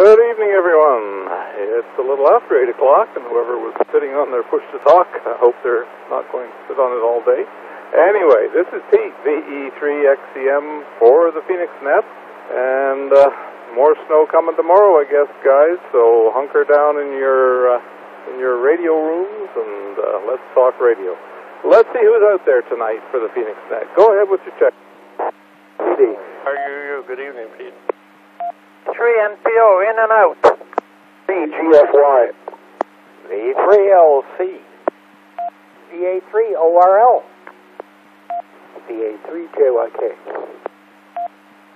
Good evening, everyone. It's a little after 8 o'clock, and whoever was sitting on their push-to-talk, I hope they're not going to sit on it all day. Anyway, this is Pete, VE3XCM for the Phoenix Net, and more snow coming tomorrow, I guess, guys, so hunker down in your radio rooms, and let's talk radio. Let's see who's out there tonight for the Phoenix Net. Go ahead with your check. PD. Are you? Good evening, Pete. VE3MPC in and out. VGFY. VE3LC. VE3ORL. VE3JYK.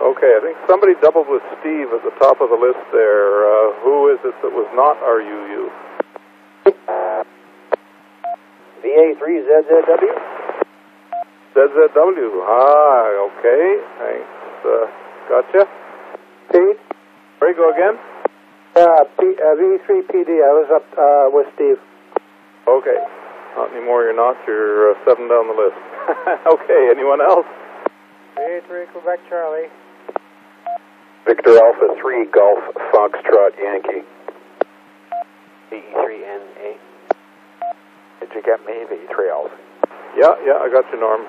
Okay, I think somebody doubled with Steve at the top of the list there. Who is it that was not RUU? VE3ZZW. ZZW. Okay. Thanks. Gotcha. Pete. Where you go again? VE3PD. I was up with Steve. Okay. Not anymore, you're not. You're 7 down the list. Okay, anyone else? VE3 Quebec Charlie. Victor Alpha 3 Golf Foxtrot Yankee. VE3NA. Did you get me? VE3 Alpha. Yeah, I got you, Norm.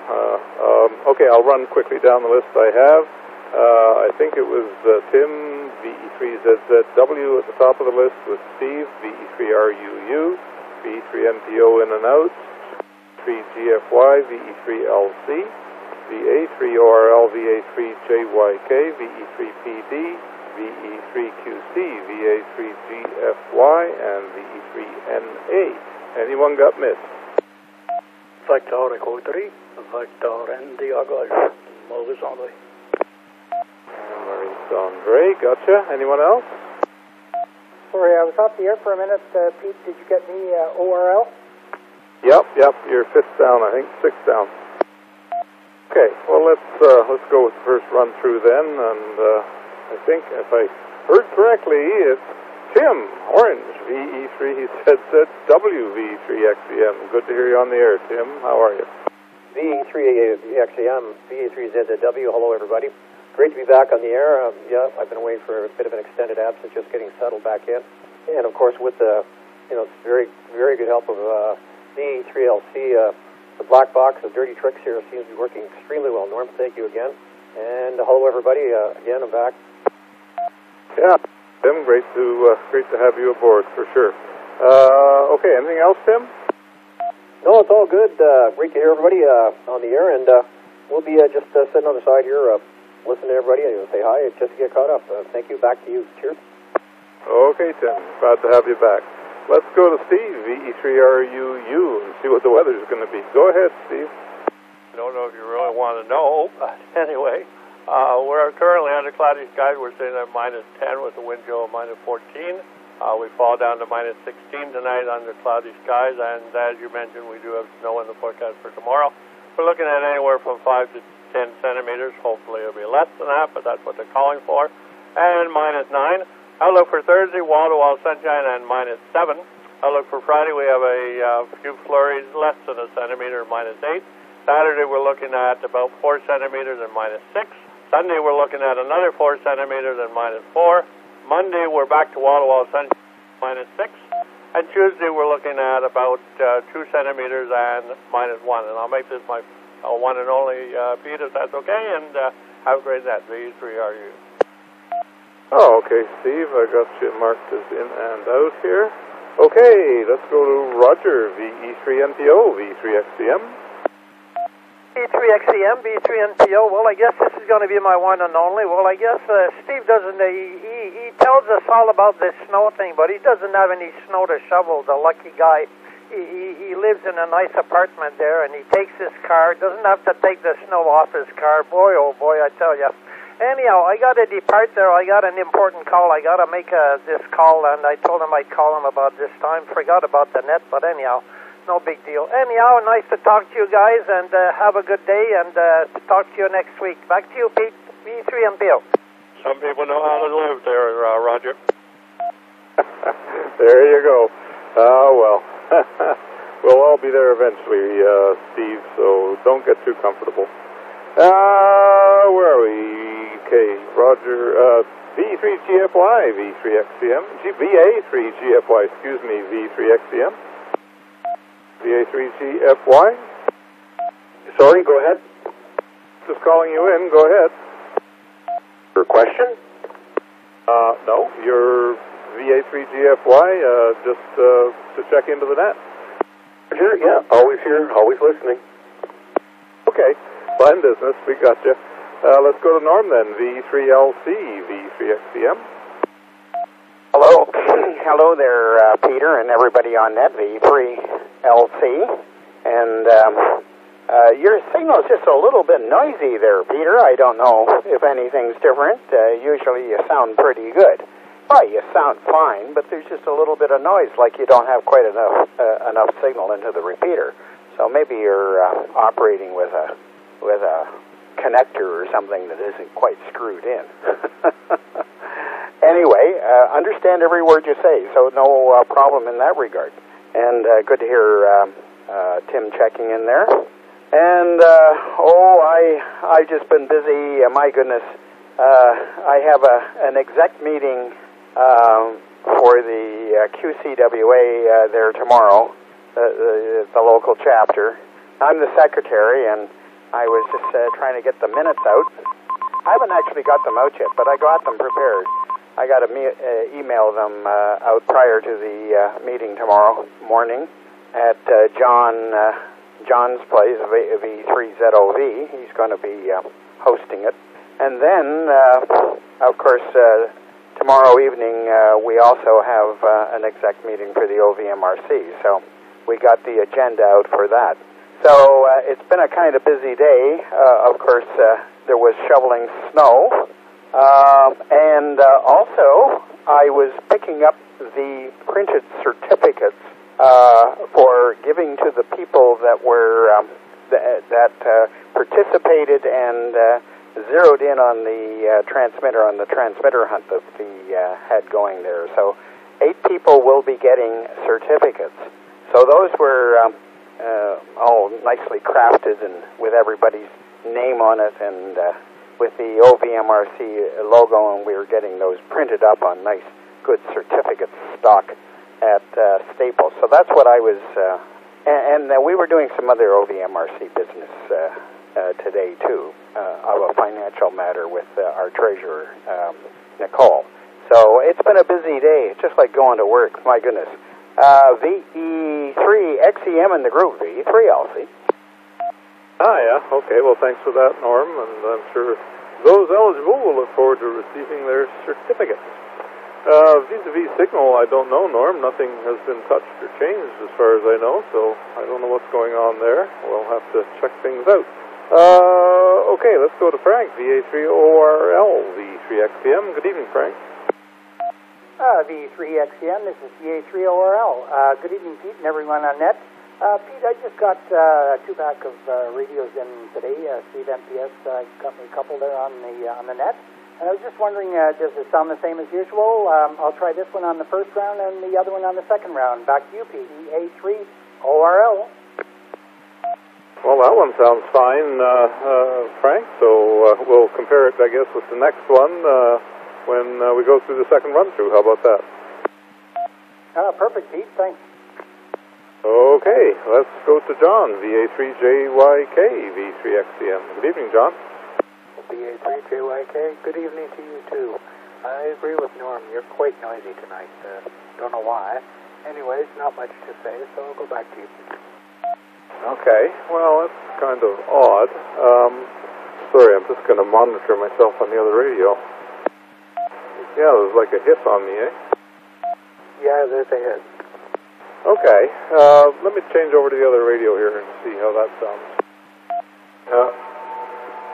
Okay, I'll run quickly down the list I have. I think it was Tim, VE3ZZW at the top of the list with Steve, VE3RUU, VE3MPO in and out, VE3GFY, VE3LC, VA3ORL, VA3JYK, VE3PD, VE3QC, VA3GFY, and VE3NA. Anyone got missed? Victor Echo 3, Victor India Golf, Maurice Andre. Maurice Andre, gotcha. Anyone else? Sorry, I was off the air for a minute. Pete, did you get me ORL? Yep, you're 5th down, I think, 6th down. Okay, well, let's go with the first run through then, and I think if I heard correctly, it's Tim, Orange, VE3ZZW, VE3XCM. Good to hear you on the air, Tim. How are you? VE3XCM, VE3ZZW. Hello, everybody. Great to be back on the air. Yeah, I've been away for a bit of an extended absence, just getting settled back in. And, of course, with the, very, very good help of VE3LC, the black box of dirty tricks here seems to be working extremely well. Norm, thank you again. And hello, everybody. Again, I'm back. Yeah. Tim, great to have you aboard for sure. Okay, anything else, Tim? No, it's all good. Great to hear everybody on the air, and we'll be just sitting on the side here, listening to everybody and say hi, just to get caught up. Thank you. Back to you. Cheers. Okay, Tim. Glad to have you back. Let's go to Steve, VE3RUU, and see what the weather's going to be. Go ahead, Steve. I don't know if you really want to know, but anyway. We're currently under cloudy skies. We're sitting at -10 with a wind chill of -14. We fall down to -16 tonight under cloudy skies, and as you mentioned, we do have snow in the forecast for tomorrow. We're looking at anywhere from 5 to 10 centimeters. Hopefully it'll be less than that, but that's what they're calling for. And -9. Outlook for Thursday, wall-to-wall sunshine and -7. Outlook for Friday, we have a few flurries, less than a centimeter, -8. Saturday, we're looking at about 4 centimeters and -6. Sunday, we're looking at another 4 centimeters and -4. Monday, we're back to wall-to-wall sunshine, -6. And Tuesday, we're looking at about 2 centimeters and -1. And I'll make this my one and only, Pete, if that's okay, and have a great night. VE3RU. Oh, okay, Steve. I got you marked as in and out here. Okay, let's go to Roger, VE3MPO, VE3XCM. VE3XCM, VE3MPO. Well, I guess this is going to be my one and only. Well, I guess Steve doesn't. He tells us all about this snow thing, but he doesn't have any snow to shovel. The lucky guy. He lives in a nice apartment there, and he takes his car. Doesn't have to take the snow off his car. Boy, oh boy, I tell you. Anyhow, I got to depart there. I got an important call. I got to make this call, and I told him I'd call him about this time. Forgot about the net, but anyhow. No big deal. Anyhow, nice to talk to you guys, and have a good day, and talk to you next week. Back to you, Pete. VE3MPO. Some people know how to live there, Roger. There you go. Well, we'll all be there eventually, Steve, so don't get too comfortable. Where are we? Okay, Roger, VE3GFY, V3XCM, VA3GFY, excuse me, V3XCM, VA3GFY. Sorry, go ahead. Just calling you in, go ahead. Your question? No, you're VA3GFY, just to check into the net. Sure, yeah, always here, always listening. Okay, fine business, we got you. Let's go to Norm then, V3LC, V3XCM. Hello. Hello there, Peter, and everybody on net, V3LC. And your signal's just a little bit noisy there, Peter. I don't know if anything's different. Usually you sound pretty good. Well, you sound fine, but there's just a little bit of noise, like you don't have quite enough signal into the repeater. So maybe you're operating with a connector or something that isn't quite screwed in. Anyway, understand every word you say, so no problem in that regard. And good to hear Tim checking in there. And I've just been busy. My goodness, I have an exec meeting for the QCWA there tomorrow, the local chapter. I'm the secretary, and I was just trying to get the minutes out. I haven't actually got them out yet, but I got them prepared. I got to email them out prior to the meeting tomorrow morning at John's place, V3ZOV. He's going to be hosting it. And then, of course, tomorrow evening we also have an exec meeting for the OVMRC. So we got the agenda out for that. So it's been a kind of busy day. Of course, there was shoveling snow. And also, I was picking up the printed certificates for giving to the people that were that participated and zeroed in on the transmitter hunt that we had going there. So 8 people will be getting certificates. So those were all nicely crafted and with everybody's name on it and with the OVMRC logo, and we were getting those printed up on nice, good certificate stock at Staples. So that's what I was, and we were doing some other OVMRC business today too, of a financial matter with our treasurer, Nicole. So it's been a busy day. It's just like going to work. My goodness. VE3XEM in the group, VE3LC. Yeah. Okay, well, thanks for that, Norm, and I'm sure those eligible will look forward to receiving their certificates. Vis-a-vis signal, I don't know, Norm. Nothing has been touched or changed as far as I know, so I don't know what's going on there. We'll have to check things out. Okay, let's go to Frank, VA3ORL, V3XCM. Good evening, Frank. V3XCM, this is VA3ORL. Good evening, Pete, and everyone on net. Pete, I just got 2 pack of radios in today. VE3MPC got me a couple there on the net. And I was just wondering, does it sound the same as usual? I'll try this one on the first round and the other one on the second round. Back to you, Pete. VA3ORL. Well, that one sounds fine, Frank. So we'll compare it, I guess, with the next one when we go through the second run-through. How about that? Perfect, Pete. Thanks. Okay, let's go to John, VA3JYK, V3XCM. Good evening, John. VA3JYK, good evening to you too. I agree with Norm, you're quite noisy tonight. Don't know why. Anyways, not much to say, so I'll go back to you. Okay, well, that's kind of odd. Sorry, I'm just going to monitor myself on the other radio. Yeah, there's like a hit on me, eh? Yeah, there's a hit. Okay, let me change over to the other radio here and see how that sounds.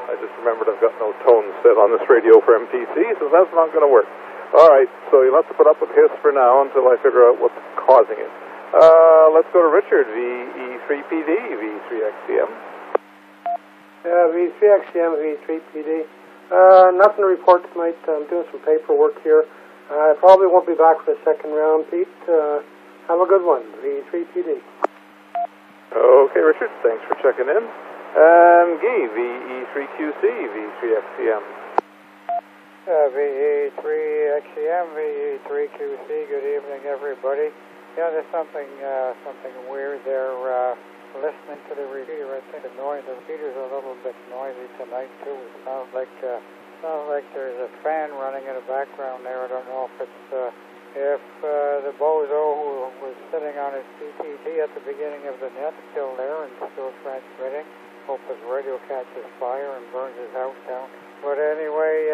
I just remembered I've got no tone set on this radio for MPC, so that's not going to work. All right, so you'll have to put up with hiss for now until I figure out what's causing it. Let's go to Richard, VE3PD, V3XCM. Yeah, V3XCM, V3PD. Nothing to report tonight. I'm doing some paperwork here. I probably won't be back for the second round, Pete. Have a good one, V3PD. Okay, Richard, thanks for checking in. And Guy, VE3QC, V3XCM. VE3XEM, VE3QC, good evening, everybody. Yeah, there's something weird there. Listening to the repeater, I think the repeater's a little bit noisy tonight too. It sounds like there's a fan running in the background there. I don't know if it's the bozo who was sitting on his PTT at the beginning of the net still there and still transmitting. Hope his radio catches fire and burns his house down. But anyway,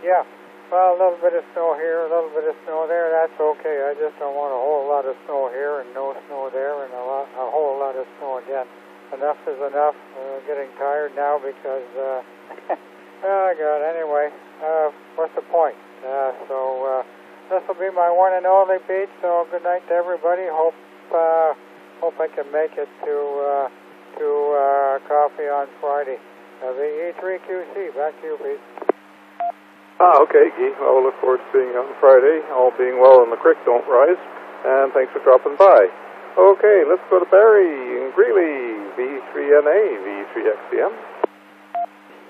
yeah. Well, a little bit of snow here, a little bit of snow there, that's okay. I just don't want a whole lot of snow here and no snow there and a whole lot of snow again. Enough is enough. Getting tired now because, oh God, anyway, what's the point? So this will be my one and only, Pete, so good night to everybody. Hope I can make it to coffee on Friday. VE3QC, back to you, Pete. Okay, Guy. Well, we'll look forward to seeing you on Friday. All being well and the creek don't rise. And thanks for dropping by. Okay, let's go to Barry in Greeley, V3NA, V3XCM.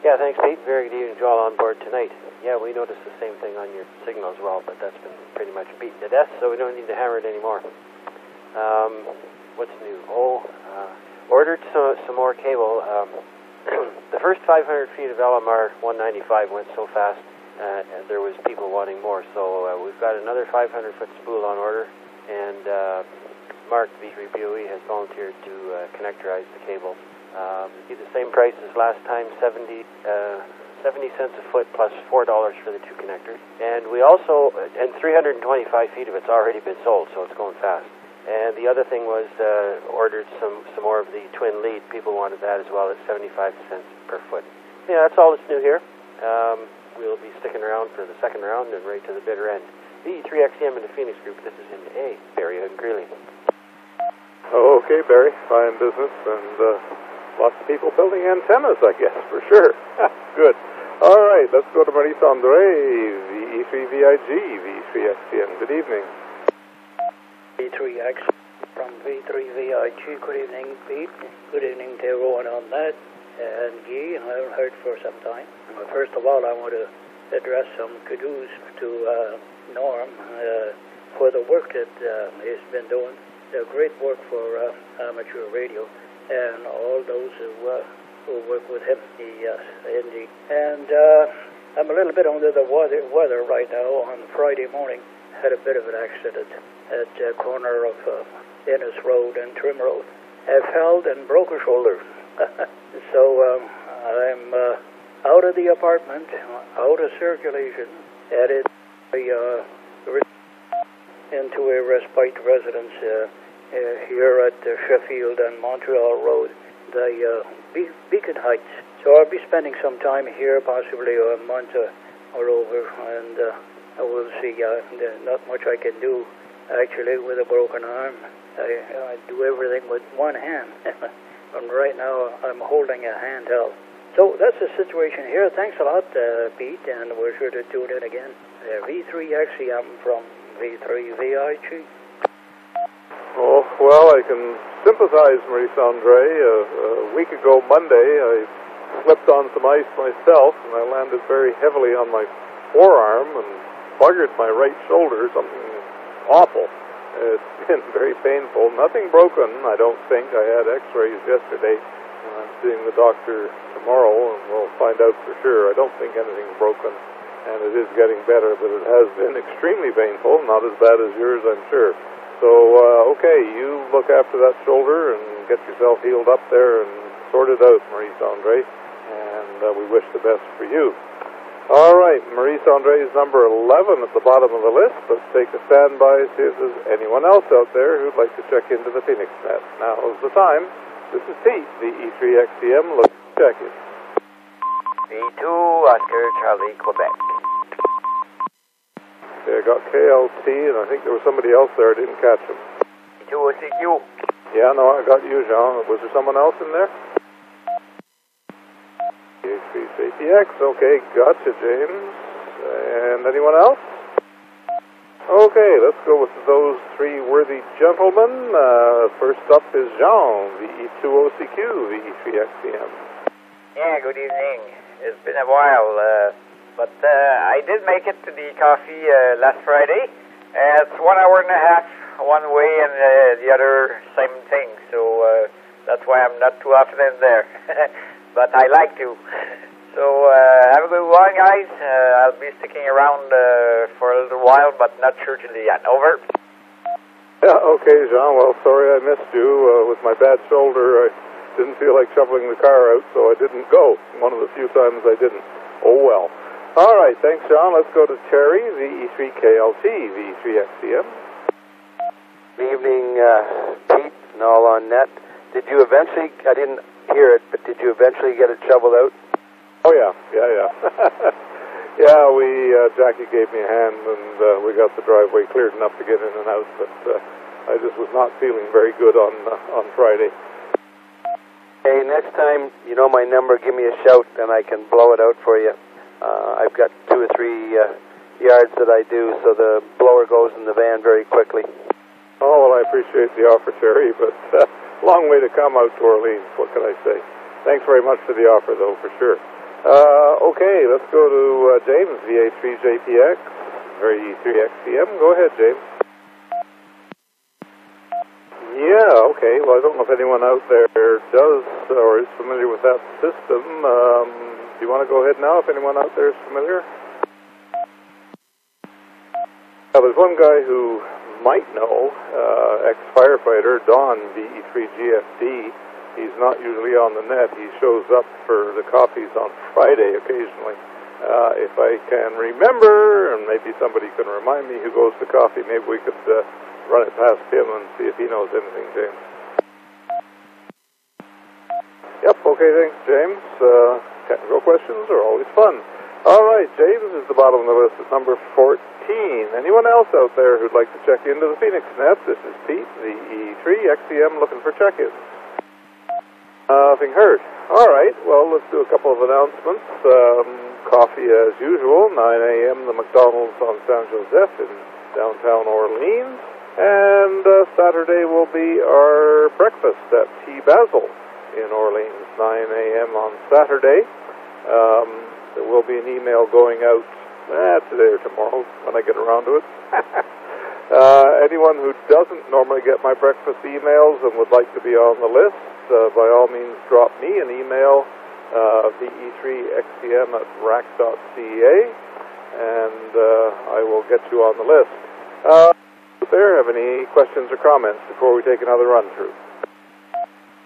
Yeah, thanks, Pete. Very good evening to all on board tonight. Yeah, we noticed the same thing on your signal as well, but that's been pretty much beaten to death, so we don't need to hammer it anymore. What's new? Ordered some more cable. The first 500 feet of LMR 195 went so fast, there was people wanting more. So we've got another 500-foot spool on order, and Mark, V3BOE, has volunteered to connectorize the cable. Be the same price as last time, 70 cents a foot plus $4 for the two connectors. And we also, and 325 feet of it's already been sold, so it's going fast. And the other thing was ordered some more of the twin lead. People wanted that as well at 75 cents per foot. Yeah, that's all that's new here. We'll be sticking around for the second round and right to the bitter end. VE3XCM in the Phoenix group. This is in A, Barry and Greeley. Oh, okay, Barry. Fine business and lots of people building antennas, I guess, for sure. Good. All right, let's go to Maurice Andre, VE3VIG, V3XCM. Good evening. V3X from V3VIG. Good evening, Pete. Good evening to everyone on that. And Guy, I haven't heard for some time. First of all, I want to address some kudos to Norm for the work that he's been doing. Great work for amateur radio and all those who work with him. Yes, indeed. And I'm a little bit under the weather right now. On Friday morning, had a bit of an accident at the corner of Ennis Road and Trim Road. I fell and broke a shoulder. So I'm out of the apartment, out of circulation, headed into a respite residence here at Sheffield and Montreal Road, the Beacon Heights. So I'll be spending some time here, possibly a month or over, and I will see. Not much I can do, actually, with a broken arm. I do everything with one hand. And right now, I'm holding a handheld. So that's the situation here. Thanks a lot, Pete, and we're sure to tune in again. V3XCM from V3VIG. Oh, well, I can sympathize, Maurice Andre. A week ago Monday, I slipped on some ice myself, and I landed very heavily on my forearm and buggered my right shoulder, something awful. It's been very painful. Nothing broken, I don't think. I had x-rays yesterday, and I'm seeing the doctor tomorrow, and we'll find out for sure. I don't think anything's broken, and it is getting better, but it has been extremely painful, not as bad as yours, I'm sure. So, okay, you look after that shoulder and get yourself healed up there and sorted out, Maurice Andre, and we wish the best for you. All right, Maurice Andre is number 11 at the bottom of the list. Let's take a standby, see if there's anyone else out there who'd like to check into the Phoenix net. Now is the time. This is Pete, the E3XCM. Let's check it. V2, Oscar, Charlie, Quebec. Okay, I got KLT, and I think there was somebody else there. I didn't catch him. V2, OCQ. Yeah, no, I got you, Jean. Was there someone else in there? ATX, okay, gotcha, James. And anyone else? Okay, let's go with those three worthy gentlemen. First up is Jean, VE2OCQ, VE3XCM. Yeah, good evening. It's been a while. But I did make it to the coffee last Friday. It's 1 hour and a half one way and the other same thing. So that's why I'm not too often in there. But I like to. So have a good one, guys. I'll be sticking around for a little while, but not sure till the end. Over. Yeah, okay, Jean. Well, sorry I missed you. With my bad shoulder, I didn't feel like shoveling the car out, so I didn't go. One of the few times I didn't. Oh, well. All right, thanks, John. Let's go to Terry, VE3KLT, VE3XCM. Good evening, Pete and all on Net. Did you eventually, I didn't hear it, but did you eventually get it shoveled out? Oh, yeah. Yeah, Jackie gave me a hand, and we got the driveway cleared enough to get in and out, but I just was not feeling very good on Friday. Hey, next time, you know my number, give me a shout, and I can blow it out for you. I've got 2 or 3 yards that I do, so the blower goes in the van very quickly. Oh, well, I appreciate the offer, Terry, but long way to come out to Orleans, what can I say? Thanks very much for the offer, though, for sure. Okay, let's go to James, VA3JPX, VE3XCM. Go ahead, James. Yeah, okay. Well, I don't know if anyone out there does or is familiar with that system. Do you want to go ahead now if anyone out there is familiar? Now, there's one guy who might know, ex-firefighter, Don, VE3GFD. He's not usually on the net. He shows up for the coffees on Friday occasionally. If I can remember, and maybe somebody can remind me who goes to coffee, maybe we could run it past him and see if he knows anything, James. Yep, okay, thanks, James. Technical questions are always fun. All right, James is the bottom of the list at number 14. Anyone else out there who'd like to check into the Phoenix net? This is Pete, the VE3XCM, looking for check-ins. Nothing heard. All right, well, let's do a couple of announcements. Coffee as usual, 9 a.m., the McDonald's on San Joseph in downtown Orleans. And Saturday will be our breakfast at T. Basil in Orleans, 9 a.m. on Saturday. There will be an email going out today or tomorrow when I get around to it. Anyone who doesn't normally get my breakfast emails and would like to be on the list, by all means drop me an email, VE3XCM@rack.ca, and I will get you on the list. There, have any questions or comments before we take another run-through?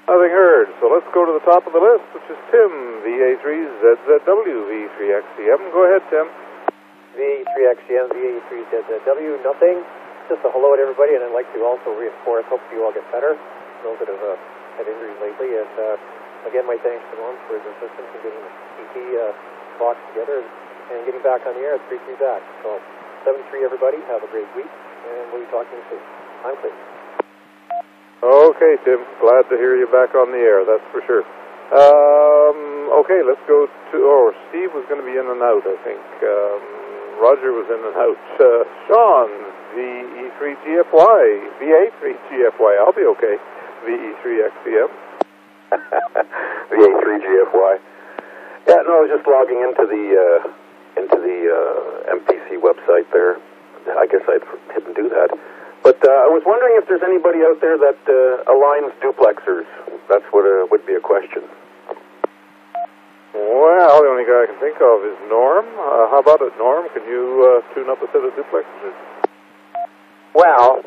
Nothing heard, so let's go to the top of the list, which is Tim, VA3ZZW, VE3XCM. Go ahead, Tim. VE3XCM, VA3ZZW, nothing. Just a hello to everybody, and I'd like to also reinforce, hope you all get better, those that have had injuries lately, and again, my thanks to Norm for his assistance in getting the PT box together and getting back on the air. It's great to be back. So, 7-3, everybody, have a great week, and we'll be talking soon. I'm clear. Okay, Tim. Glad to hear you back on the air, that's for sure. Okay, let's go to... Oh, Steve was going to be in and out, I think. Roger was in and out. Sean, VE3GFY, VA3GFY. I'll be okay. VE3XCM. VA3GFY. Yeah, no, I was just logging into the MPC website there. I guess I didn't do that. But I was wondering if there's anybody out there that aligns duplexers. That's what would be a question. Well, the only guy I can think of is Norm. How about it, Norm? Can you tune up a set of duplexers? Well,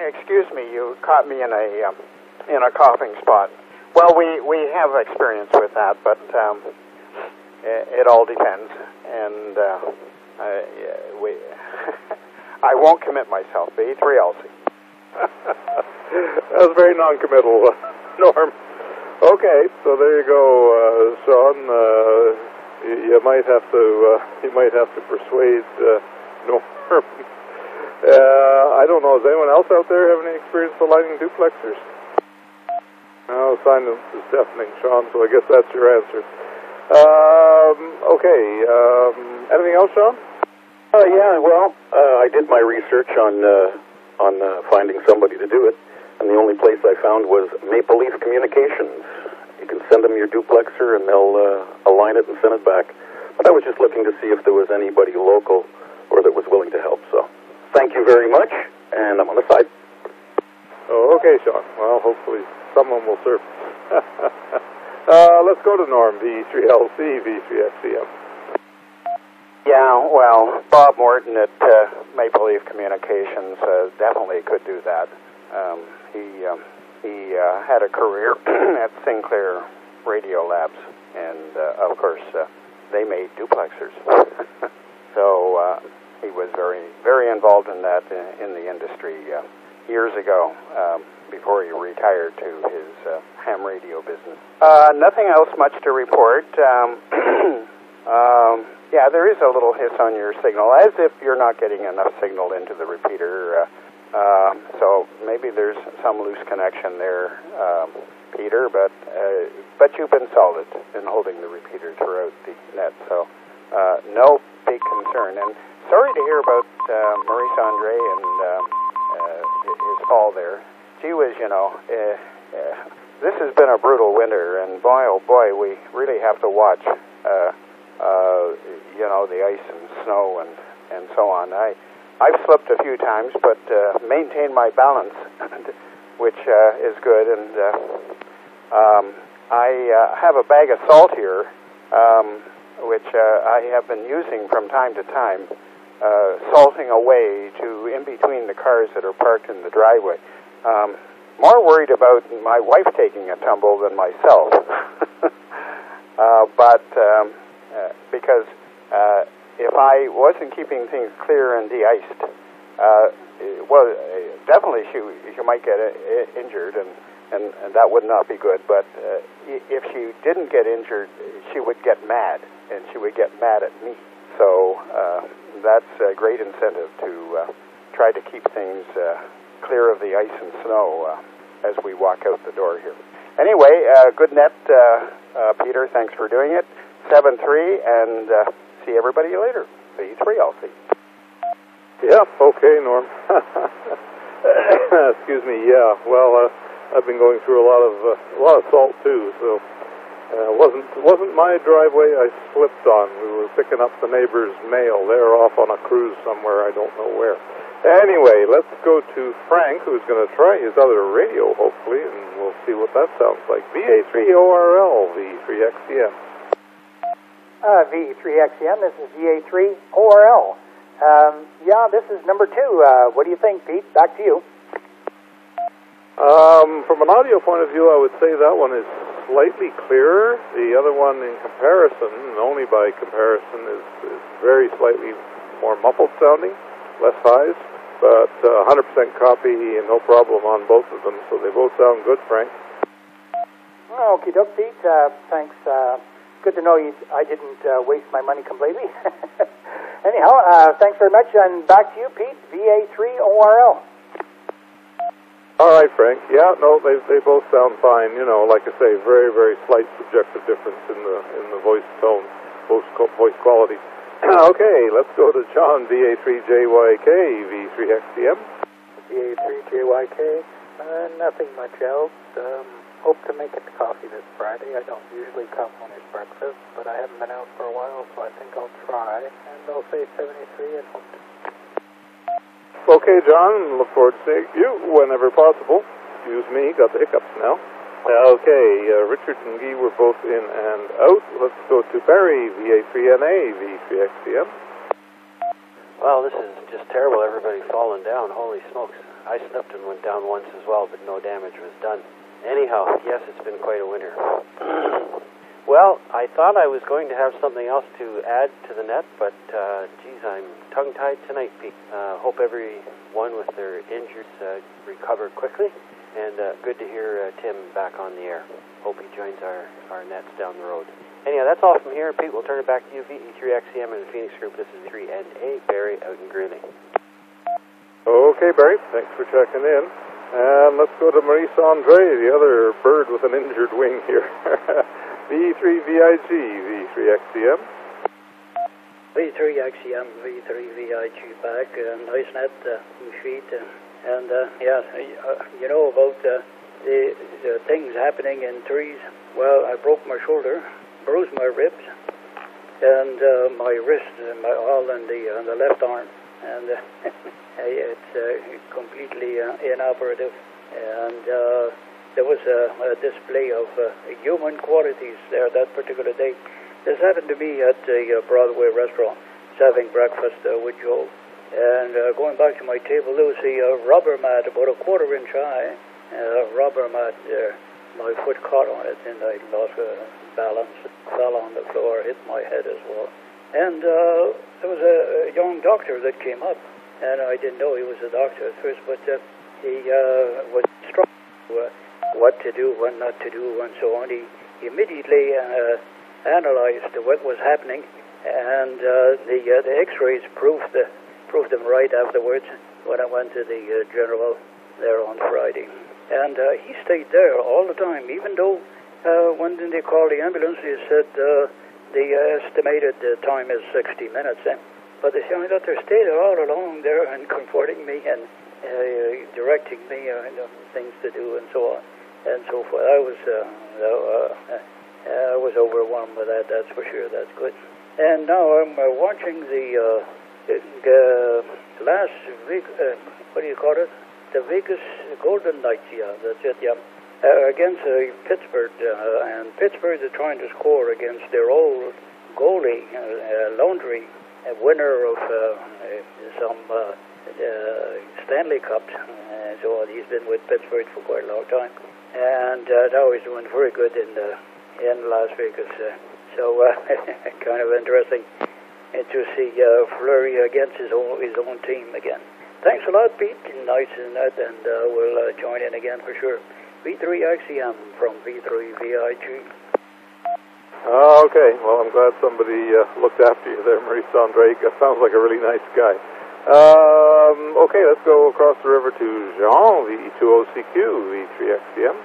excuse me, you caught me in a coughing spot. Well, we have experience with that, but it all depends, and I won't commit myself. VE3LC. That was very non-committal, Norm. Okay, so there you go, Sean. You might have to persuade Norm. I don't know. Does anyone else out there have any experience aligning duplexers? No, silence is deafening, Sean. So I guess that's your answer. Okay. Anything else, Sean? Yeah. Well, I did my research on finding somebody to do it, and the only place I found was Maple Leaf Communications You can send them your duplexer, and they'll align it and send it back. But I was just looking to see if there was anybody local or that was willing to help. So thank you very much, and I'm on the side. Oh, okay, Sean. Well, hopefully someone will serve. Let's go to Norm, VE3LC, VE3XCM. Yeah, well, Bob Morton at Maple Leaf Communications definitely could do that. He had a career at Sinclair Radio Labs, and of course they made duplexers. So he was very, very involved in that in the industry years ago, before he retired to his ham radio business. Nothing else much to report. Yeah, there is a little hiss on your signal, as if you're not getting enough signal into the repeater. So maybe there's some loose connection there, Peter, but you've been solid in holding the repeater throughout the net, so no big concern. And sorry to hear about Maurice Andre and his fall there. Gee whiz, you know, this has been a brutal winter, and boy, oh boy, we really have to watch, you know, the ice and snow and so on. I've slipped a few times, but maintained my balance, which is good. And I have a bag of salt here, which I have been using from time to time, salting away to in between the cars that are parked in the driveway. More worried about my wife taking a tumble than myself. But because if I wasn't keeping things clear and de-iced, well, definitely she might get injured, and that would not be good. But if she didn't get injured, she would get mad, and she would get mad at me. So that's a great incentive to try to keep things clear of the ice and snow as we walk out the door here. Anyway, good net, Peter. Thanks for doing it. 7-3, and see everybody later. VE3LC. Yeah, okay, Norm. Excuse me. Yeah, well, I've been going through a lot of salt too. So wasn't my driveway. I slipped on. We were picking up the neighbor's mail. They're off on a cruise somewhere. I don't know where. Anyway, let's go to Frank, who's going to try his other radio, hopefully, and we'll see what that sounds like. VA3ORL, VE3XCM. VE3XCM, this is VA3ORL. Yeah, this is number 2. What do you think, Pete? Back to you. From an audio point of view, I would say that one is slightly clearer. The other one, in comparison, and only by comparison, is very slightly more muffled sounding, less highs, but 100% copy and no problem on both of them, so they both sound good, Frank. Okie doke, Pete. Thanks. Good to know I didn't waste my money completely. Anyhow, thanks very much, and back to you, Pete, VA3ORL. All right, Frank. Yeah, no, they both sound fine. You know, like I say, very, very slight subjective difference in the voice tone, voice quality. Okay, let's go to John, VA3JYK, V3XCM. VA3JYK, nothing much else. Hope to make it to coffee this Friday. I don't usually come when it's breakfast, but I haven't been out for a while, so I think I'll try. And I'll say 73 and hope to. Okay, John, look forward to seeing you whenever possible. Excuse me, got the hiccups now. Okay, Richard and Guy were both in and out. Let's go to Barry, VA3NA, V3XCM. Well, this is just terrible. Everybody falling down. Holy smokes. I slipped and went down once as well, but no damage was done. Anyhow, yes, it's been quite a winter. Well, I thought I was going to have something else to add to the net, but, geez, I'm tongue-tied tonight, Pete. Hope everyone with their injuries recover quickly, and good to hear Tim back on the air. Hope he joins our nets down the road. Anyhow, that's all from here. Pete, we'll turn it back to you. VE3XCM and the Phoenix Group. This is 3NA, Barry out in Greeley. Okay, Barry, thanks for checking in. And let's go to Maurice Andre, the other bird with an injured wing here. V3VIG, V3XCM. V3XCM, V3VIG back. Nice net, feet. And yeah, you know about the things happening in trees. Well, I broke my shoulder, bruised my ribs, and my wrist, and all on the left arm, and it's completely inoperative. And there was a display of human qualities there that particular day. This happened to be at a Broadway restaurant, having breakfast with Joe. And going back to my table, there was a rubber mat about a quarter-inch high. Rubber mat there. My foot caught on it, and I lost balance, fell on the floor, hit my head as well. And there was a young doctor that came up, and I didn't know he was a doctor at first, but he was instructed what to do, what not to do, and so on. He immediately analyzed what was happening, and the X-rays proved them right afterwards when I went to the general there on Friday. And he stayed there all the time, even though when they called the ambulance, they said the estimated time is 60 minutes. But the young doctor stayed all along there and comforting me and directing me on things to do and so on and so forth. I was overwhelmed with that, that's for sure. That's good. And now I'm watching the last week, what do you call it? The Vegas Golden Knights, yeah, that's it, yeah. Against Pittsburgh, and Pittsburgh is trying to score against their old goalie, Laundry, a winner of some Stanley Cups, and so on. He's been with Pittsburgh for quite a long time, and now he's doing very good in Las Vegas. So kind of interesting to see Fleury against his own team again. Thanks a lot, Pete. Nice and that, and we'll join in again for sure. V3XEM from V3VIG. Okay, well, I'm glad somebody looked after you there, Maurice Andre. Sounds like a really nice guy. Okay, let's go across the river to Jean, VE2OCQ, V3XEM.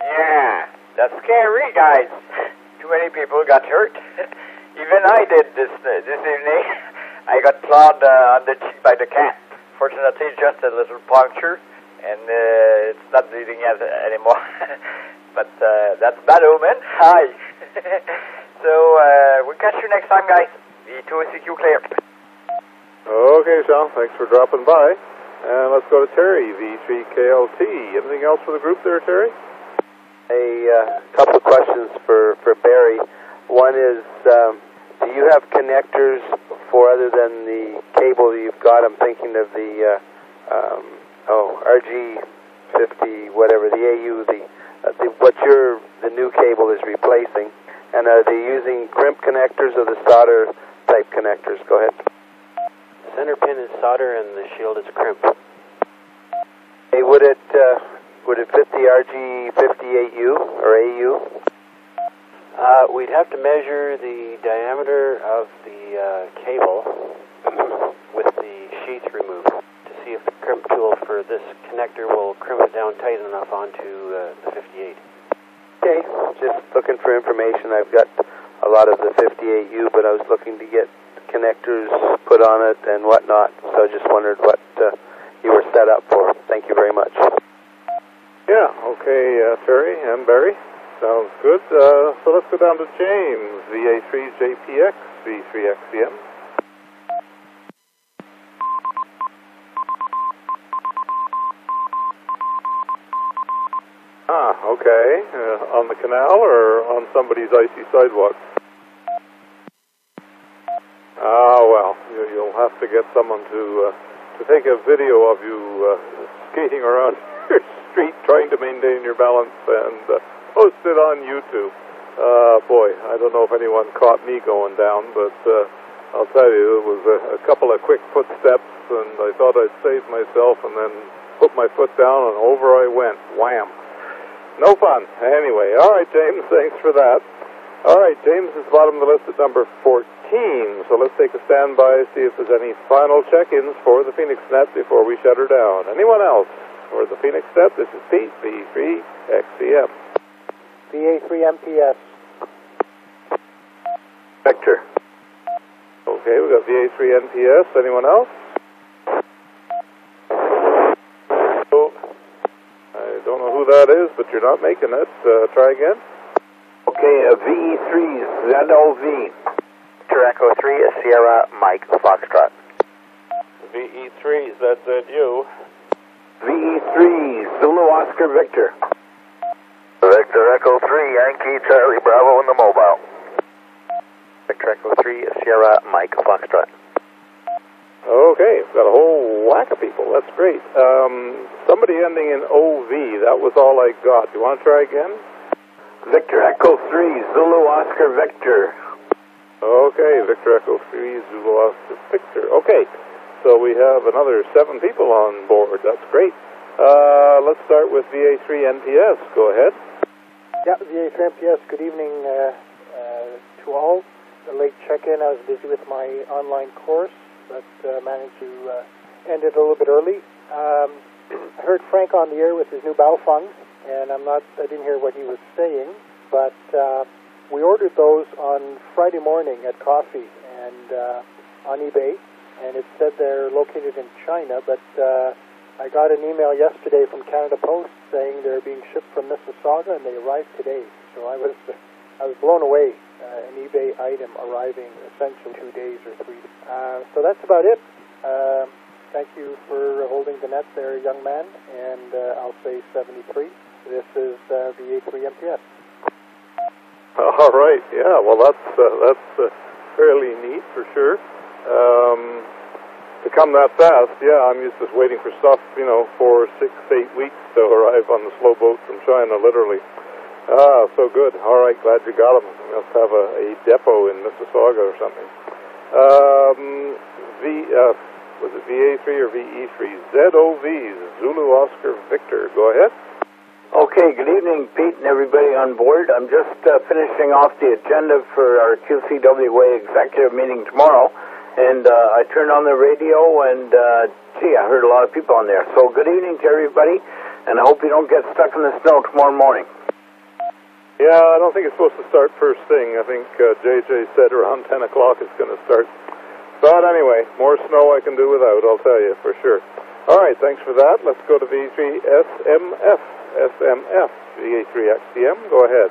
Yeah, that's scary, guys. Too many people got hurt. Even I did this evening. I got clawed on the cheek by the cat. Fortunately, just a little puncture, and it's not bleeding yet anymore. But that's bad omen. Hi. So we'll catch you next time, guys. V2OCQ clear. Okay, Sean. Thanks for dropping by. And let's go to Terry, V3KLT. Anything else for the group there, Terry? A couple of questions for Barry. One is, do you have connectors for other than the cable you've got? I'm thinking of the RG50, whatever, the AU, what the new cable is replacing. And are they using crimp connectors or the solder type connectors? Go ahead. Center pin is solder and the shield is crimp. Hey, would it fit the RG58U or AU? We'd have to measure the diameter of the cable with the sheath removed to see if the crimp tool for this connector will crimp it down tight enough onto the 58. Okay, just looking for information. I've got a lot of the 58U, but I was looking to get connectors put on it and whatnot, so I just wondered what you were set up for. Thank you very much. Yeah, okay, Terry and Barry. Sounds good. So let's go down to James, VA3JPX, V3XEM. Okay. On the canal or on somebody's icy sidewalk? Well, you'll have to get someone to take a video of you skating around your street trying to maintain your balance and post it on YouTube. Boy, I don't know if anyone caught me going down, but I'll tell you, it was a couple of quick footsteps, and I thought I'd save myself, and then put my foot down, and over I went. Wham! No fun. Anyway, all right, James, thanks for that. All right, James is bottom of the list at number 14, so let's take a standby, see if there's any final check-ins for the Phoenix Net before we shut her down. Anyone else for the Phoenix Net? This is Pete, V3XEM. VA3MPS. Vector. Okay, we got VA3NPS. Anyone else? Oh, I don't know who that is, but you're not making it. Try again. Okay, VE3 ZOV. Victor Echo 3, Sierra Mike Foxtrot. VE3 ZZU. VE3 Zulu Oscar Victor. Victor Echo 3, Yankee Charlie Bravo in the mobile. Victor Echo 3, Sierra Mike Foxtrot. Okay, we've got a whole whack of people. That's great. Somebody ending in OV, that was all I got. You want to try again? Victor Echo 3 Zulu Oscar Victor. Okay, Victor Echo 3 Zulu Oscar Victor. Okay, so we have another 7 people on board. That's great. Let's start with VA3NPS. Go ahead. Yeah, VA3MPS, good evening to all. A late check-in. I was busy with my online course, but managed to end it a little bit early. I heard Frank on the air with his new Baofeng, and I didn't hear what he was saying, but we ordered those on Friday morning at coffee and on eBay, and it said they're located in China, but I got an email yesterday from Canada Post saying they're being shipped from Mississauga, and they arrived today. So I was blown away. An eBay item arriving essentially 2 days or 3. So that's about it. Thank you for holding the net there, young man, and I'll say 73. This is VA3MPS. All right. Yeah. Well, that's fairly neat for sure. To come that fast, yeah. I'm used to waiting for stuff, 4, 6, 8 weeks to arrive on the slow boat from China, literally. So good. All right, glad you got them. You must have a depot in Mississauga or something. Was it VA3 or VE3? ZOV, Zulu Oscar Victor. Go ahead. Okay, good evening, Pete and everybody on board. I'm just finishing off the agenda for our QCWA executive meeting tomorrow, and I turned on the radio, and I heard a lot of people on there. So good evening to everybody, and I hope you don't get stuck in the snow tomorrow morning. Yeah, I don't think it's supposed to start first thing. I think JJ said around 10 o'clock it's going to start. But anyway, more snow I can do without, I'll tell you, for sure. All right, thanks for that. Let's go to V3SMF. SMF, VA3XCM. Go ahead.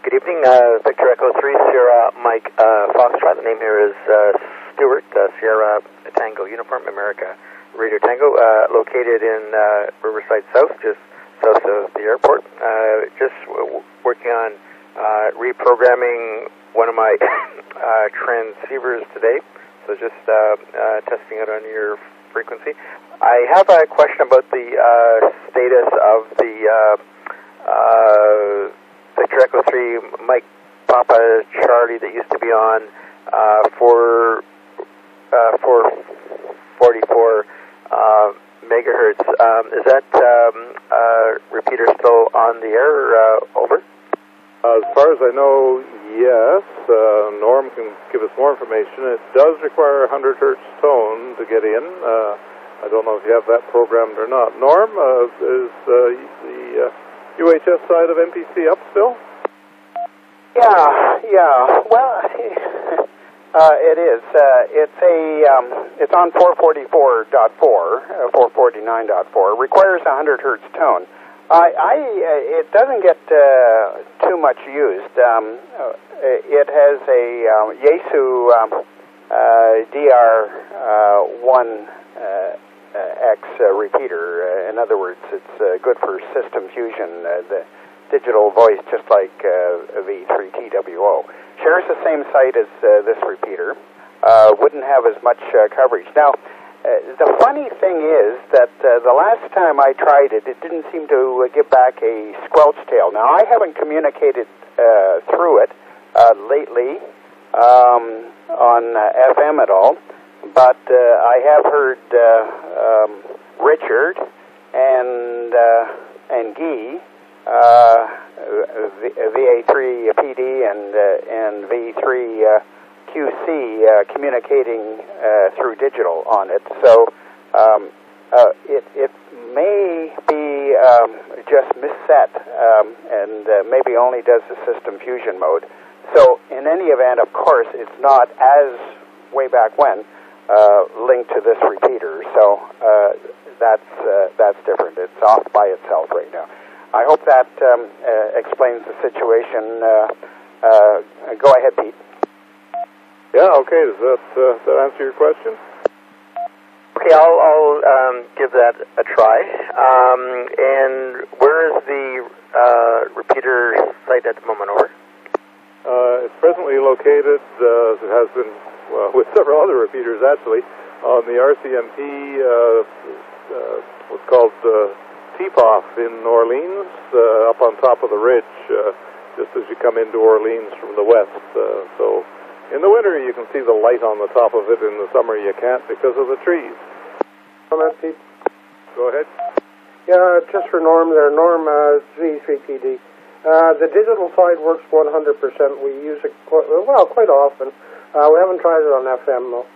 Good evening, Victor Echo 3, Sierra Mike Foxtrot. The name here is Stewart, Sierra Tango Uniform, America Radio Tango, located in Riverside South, just south of the airport. Just working on reprogramming one of my transceivers today, so just testing it on your frequency. I have a question about the status of the Victor Echo 3 Mike Papa Charlie that used to be on 444 megahertz. Is that repeater still on the air? Over. As far as I know, yes. Norm can give us more information. It does require 100 hertz tone to get in. I don't know if you have that programmed or not. Norm, is the UHF side of MPC up still? Yeah. Well, it is. It's on 444.4, 449.4. Requires 100 hertz tone. It doesn't get too much used. It has a Yaesu DR1X repeater. In other words, it's good for system fusion, the digital voice, just like V3TWO. Shares the same site as this repeater. Wouldn't have as much coverage. Now, the funny thing is that the last time I tried it, it didn't seem to give back a squelch tail. Now, I haven't communicated through it lately on FM at all, but I have heard Richard and Guy, VA3PD and V3 QC communicating through digital on it. So it may be just misset and maybe only does the system fusion mode. So in any event, of course, it's not as way back when linked to this repeater. So that's different. It's off by itself right now. I hope that explains the situation. Go ahead, Pete. Yeah, okay. Does that answer your question? Okay, I'll give that a try. And where is the repeater site at the moment? Over. It's presently located, as it has been with several other repeaters actually, on the RCMP, what's called Teepoff in Orleans, up on top of the ridge, just as you come into Orleans from the west. So in the winter you can see the light on the top of it. In the summer you can't because of the trees. Comment, Pete? Go ahead. Yeah, just for Norm there. Norm, VE3PD. The digital side works 100%. We use it quite often. We haven't tried it on FM, though.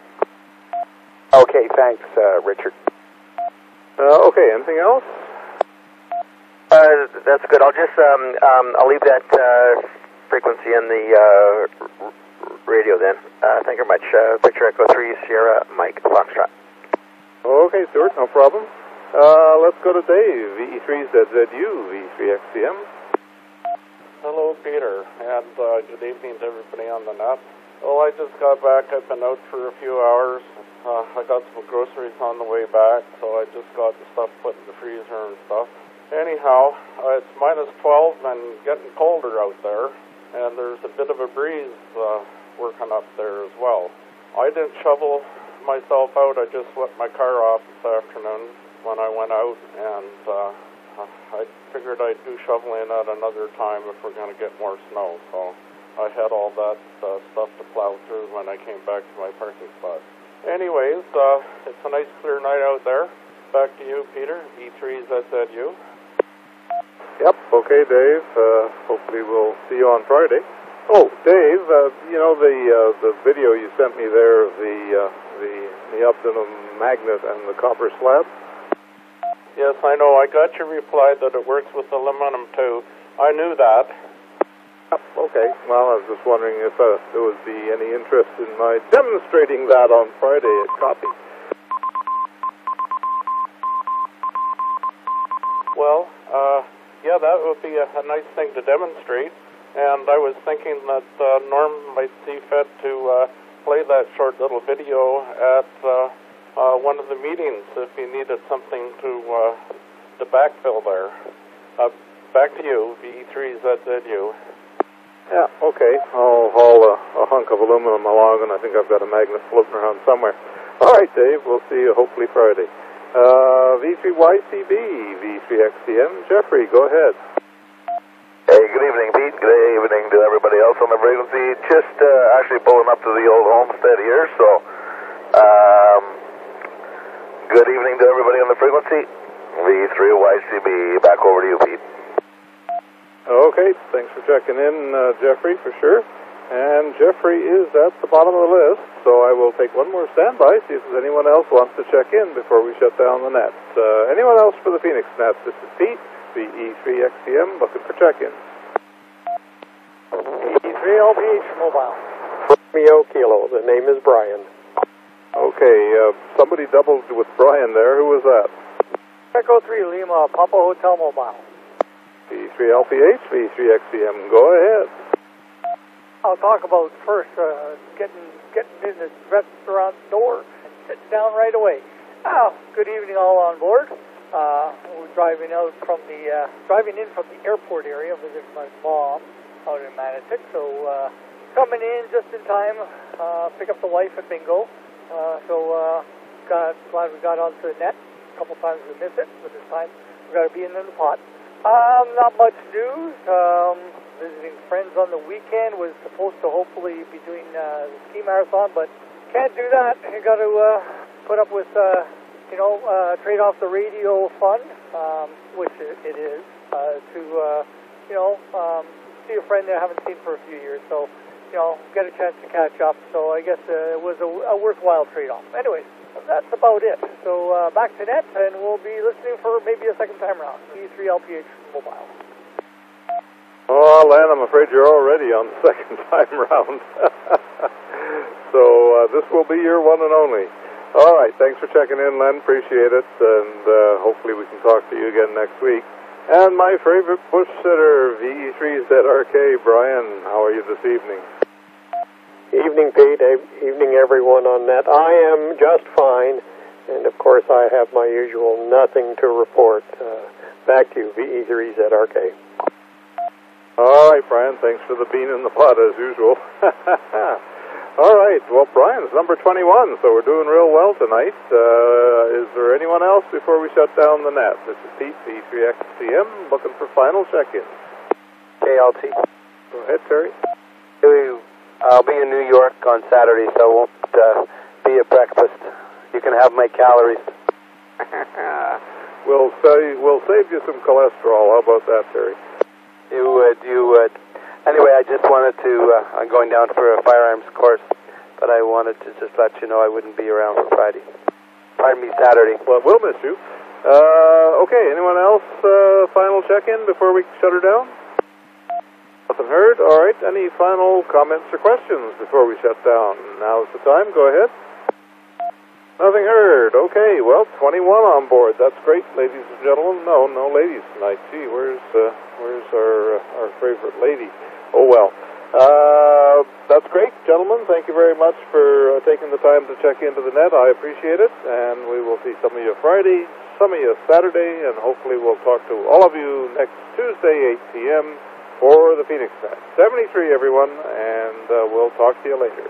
Okay, thanks, Richard. Okay, anything else? That's good. I'll just I'll leave that frequency in the radio then. Thank you very much. Victor Echo 3 Sierra Mike Foxtrot. Okay, Stuart, no problem. Let's go to Dave, VE3ZZU, VE3XCM. Hello, Peter, and good evening to everybody on the net. Well, I just got back. I've been out for a few hours. I got some groceries on the way back, so I just got the stuff put in the freezer and stuff. Anyhow, it's minus 12 and getting colder out there, and there's a bit of a breeze working up there as well. I didn't shovel myself out. I just swept my car off this afternoon when I went out, and I figured I'd do shoveling at another time if we're going to get more snow. So I had all that stuff to plow through when I came back to my parking spot. Anyways, it's a nice clear night out there. Back to you, Peter, VE3ZZU. Yep, okay, Dave. Hopefully we'll see you on Friday. Oh, Dave, you know the video you sent me there of the molybdenum magnet and the copper slab? Yes, I know. I got your reply that it works with aluminum too. I knew that. Okay. Well, I was just wondering if there would be any interest in my demonstrating that on Friday at Copy. Well, yeah, that would be a nice thing to demonstrate. And I was thinking that Norm might see fit to play that short little video at one of the meetings if he needed something to backfill there. Back to you, VE3ZZU. Yeah, okay. I'll haul a hunk of aluminum along, and I think I've got a magnet floating around somewhere. All right, Dave, we'll see you hopefully Friday. V3YCB, V3XCM. Jeffrey, go ahead. Hey, good evening, Pete. Good evening to everybody else on the frequency. Just actually pulling up to the old homestead here, so good evening to everybody on the frequency. V3YCB, back over to you, Pete. Okay, thanks for checking in, Jeffrey, for sure. And Jeffrey is at the bottom of the list, so I will take one more standby, see if there's anyone else wants to check in before we shut down the net. Anyone else for the Phoenix net? This is Pete, VE3XCM, looking for check-ins. VE3LPH mobile. Romeo Kilo, the name is Brian. Okay, somebody doubled with Brian there. Who was that? Echo 3 Lima, Papa Hotel mobile. V3LPH, V3XCM, go ahead. I'll talk about first getting in the restaurant door and sitting down right away. Good evening, all on board. We're driving in from the airport area, visiting my mom out in Manitic. So coming in just in time, pick up the wife at bingo. Glad we got onto the net. A couple times we missed it, but this time we got to be in the pot. Not much news. Visiting friends on the weekend. Was supposed to hopefully be doing the ski marathon, but can't do that. You got to put up with, trade off the radio fund, which it is, to, see a friend that I haven't seen for a few years. So, get a chance to catch up. So I guess it was a worthwhile trade-off. Anyways, that's about it. So back to net, and we'll be listening for maybe a second time around. V3LPH mobile. Oh, Len, I'm afraid you're already on the second time round. So this will be your one and only. All right, thanks for checking in, Len. Appreciate it, and hopefully we can talk to you again next week. And my favorite bush sitter, VE3ZRK, Brian, how are you this evening? Evening, Pete. Evening, everyone on net. I am just fine, and of course I have my usual nothing to report. Back to you, VE3ZRK. All right, Brian, thanks for the bean in the pot, as usual. All right, well, Brian's number 21, so we're doing real well tonight. Is there anyone else before we shut down the net? This is Pete, VE3XCM, looking for final check-in. KLT. Go ahead, Terry. I'll be in New York on Saturday, so I won't be at breakfast. You can have my calories. We'll save you some cholesterol. How about that, Terry? You would. Anyway, I just wanted to, I'm going down for a firearms course, but I wanted to just let you know I wouldn't be around for Friday. Pardon me, Saturday. Well, we'll miss you. Okay, anyone else final check-in before we shut her down? Nothing heard? All right, any final comments or questions before we shut down? Now's the time. Go ahead. Nothing heard. Okay, well, 21 on board. That's great, ladies and gentlemen. No ladies tonight. Gee, where's our favorite lady? Oh, well. That's great, gentlemen. Thank you very much for taking the time to check into the net. I appreciate it. And we will see some of you Friday, some of you Saturday, and hopefully we'll talk to all of you next Tuesday, 8 p.m. for the Phoenix Net. 73, everyone, and we'll talk to you later.